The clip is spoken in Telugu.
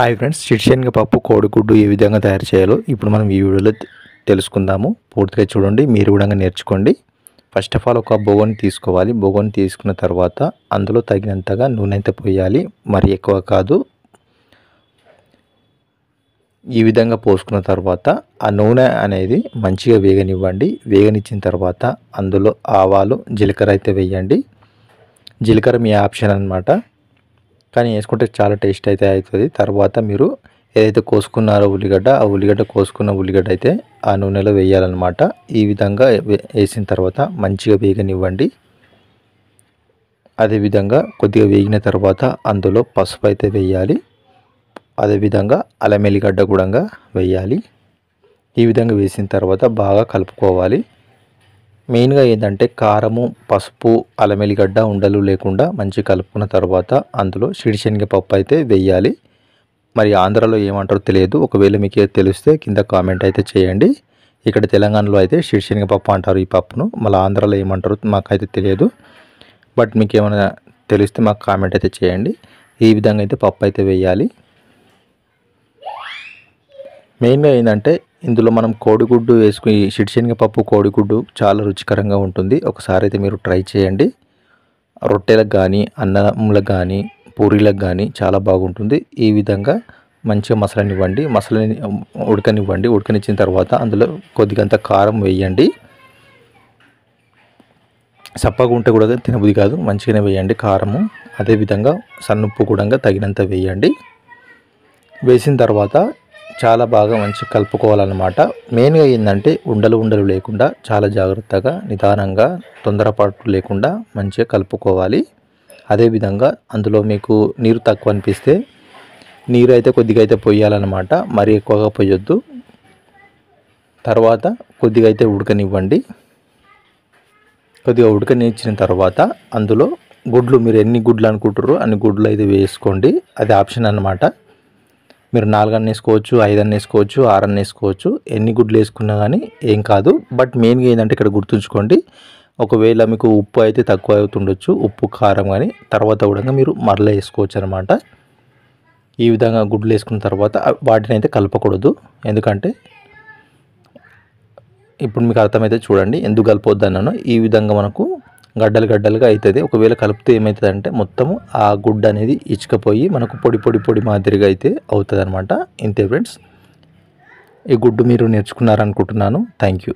హాయ్ ఫ్రెండ్స్, శనగపప్పు కోడిగుడ్డు ఏ విధంగా తయారు చేయాలో ఇప్పుడు మనం ఈ వీడియోలో తెలుసుకుందాము. పూర్తిగా చూడండి, మీరు కూడా నేర్చుకోండి. ఫస్ట్ ఆఫ్ ఆల్ ఒక బొగోని తీసుకోవాలి. బొగోని తీసుకున్న తర్వాత అందులో తగినంతగా నూనె అయితే పోయాలి, మరి ఎక్కువ కాదు. ఈ విధంగా పోసుకున్న తర్వాత ఆ నూనె అనేది మంచిగా వేగనివ్వండి. వేగనిచ్చిన తర్వాత అందులో ఆవాలు, జీలకర్ర అయితే వేయండి. జీలకర్ర మీ ఆప్షన్ అన్నమాట, కానీ వేసుకుంటే చాలా టేస్ట్ అయితే అవుతుంది. తర్వాత మీరు ఏదైతే కోసుకున్నారో ఉల్లిగడ్డ, ఆ కోసుకున్న ఉల్లిగడ్డ అయితే ఆ నూనెలో వేయాలన్నమాట. ఈ విధంగా వేసిన తర్వాత మంచిగా వేగనివ్వండి. అదేవిధంగా కొద్దిగా వేగిన తర్వాత అందులో పసుపు అయితే వేయాలి. అదేవిధంగా అల్లం ఎల్లిగడ్డ కూడా వేయాలి. ఈ విధంగా వేసిన తర్వాత బాగా కలుపుకోవాలి. మెయిన్గా ఏంటంటే కారము, పసుపు, అల్లం ఎల్లిగడ్డ ఉండలు లేకుండా మంచిగా కలుపుకున్న తర్వాత అందులో శనగపప్పు అయితే వేయాలి. మరి ఆంధ్రాలో ఏమంటారో తెలియదు, ఒకవేళ మీకు తెలిస్తే కింద కామెంట్ అయితే చేయండి. ఇక్కడ తెలంగాణలో అయితే శనగపప్పు అంటారు ఈ పప్పును, మళ్ళీ ఆంధ్రాలో ఏమంటారో మాకైతే తెలియదు. బట్ మీకు ఏమైనా తెలిస్తే మాకు కామెంట్ అయితే చేయండి. ఈ విధంగా అయితే పప్పు అయితే వేయాలి. మెయిన్గా ఏంటంటే ఇందులో మనం కోడిగుడ్డు వేసుకుని శనగపప్పు కోడిగుడ్డు చాలా రుచికరంగా ఉంటుంది. ఒకసారి అయితే మీరు ట్రై చేయండి. రొట్టెలకు కానీ, అన్నంలకు కానీ, పూరీలకు కానీ చాలా బాగుంటుంది. ఈ విధంగా మంచిగా మసలనివ్వండి. ఉడకనివ్వండి. ఉడకనిచ్చిన తర్వాత అందులో కొద్దిగంత కారం వేయండి. సప్పగా ఉంటే కూడా తినబుద్ధి కాదు, మంచిగానే వేయండి కారము. అదేవిధంగా సన్నుప్పు కూడా తగినంత వేయండి. వేసిన తర్వాత చాలా బాగా మంచిగా కలుపుకోవాలన్నమాట. మెయిన్గా ఏంటంటే ఉండలు లేకుండా చాలా జాగ్రత్తగా, నిదానంగా, తొందరపాటు లేకుండా మంచిగా కలుపుకోవాలి. అదేవిధంగా అందులో మీకు నీరు తక్కువ అనిపిస్తే నీరు అయితే కొద్దిగా అయితే పోయాలన్నమాట, మరీ ఎక్కువగా పోయొద్దు. తర్వాత కొద్దిగా అయితే ఉడకనివ్వండి. కొద్దిగా ఉడకనిచ్చిన తర్వాత అందులో గుడ్లు, మీరు ఎన్ని గుడ్లు అనుకుంటారో అన్ని గుడ్లు అయితే వేసుకోండి. అది ఆప్షన్ అన్నమాట. మీరు 4 అన్న వేసుకోవచ్చు, 5 అన్న వేసుకోవచ్చు, 6 అన్న వేసుకోవచ్చు. ఎన్ని గుడ్లు వేసుకున్నా కానీ ఏం కాదు. బట్ మెయిన్గా ఏంటంటే ఇక్కడ గుర్తుంచుకోండి, ఒకవేళ మీకు ఉప్పు అయితే తక్కువ అవుతుండొచ్చు, ఉప్పు కారం కానీ తర్వాత కూడా మీరు మరలా వేసుకోవచ్చు అనమాట. ఈ విధంగా గుడ్లు వేసుకున్న తర్వాత వాటిని అయితే కలపకూడదు. ఎందుకంటే ఇప్పుడు మీకు అర్థమైతే చూడండి ఎందుకు కలపొద్దు అన్నాను. ఈ విధంగా మనకు గడ్డలుగా అవుతుంది. ఒకవేళ కలిపితే ఏమవుతుంది అంటే మొత్తము ఆ గుడ్డ అనేది ఇచ్చుకపోయి మనకు పొడి మాదిరిగా అయితే అవుతుంది అనమాట. ఇంతే ఫ్రెండ్స్, ఈ గుడ్డు మీరు నేర్చుకున్నారనుకుంటున్నాను. Thank you.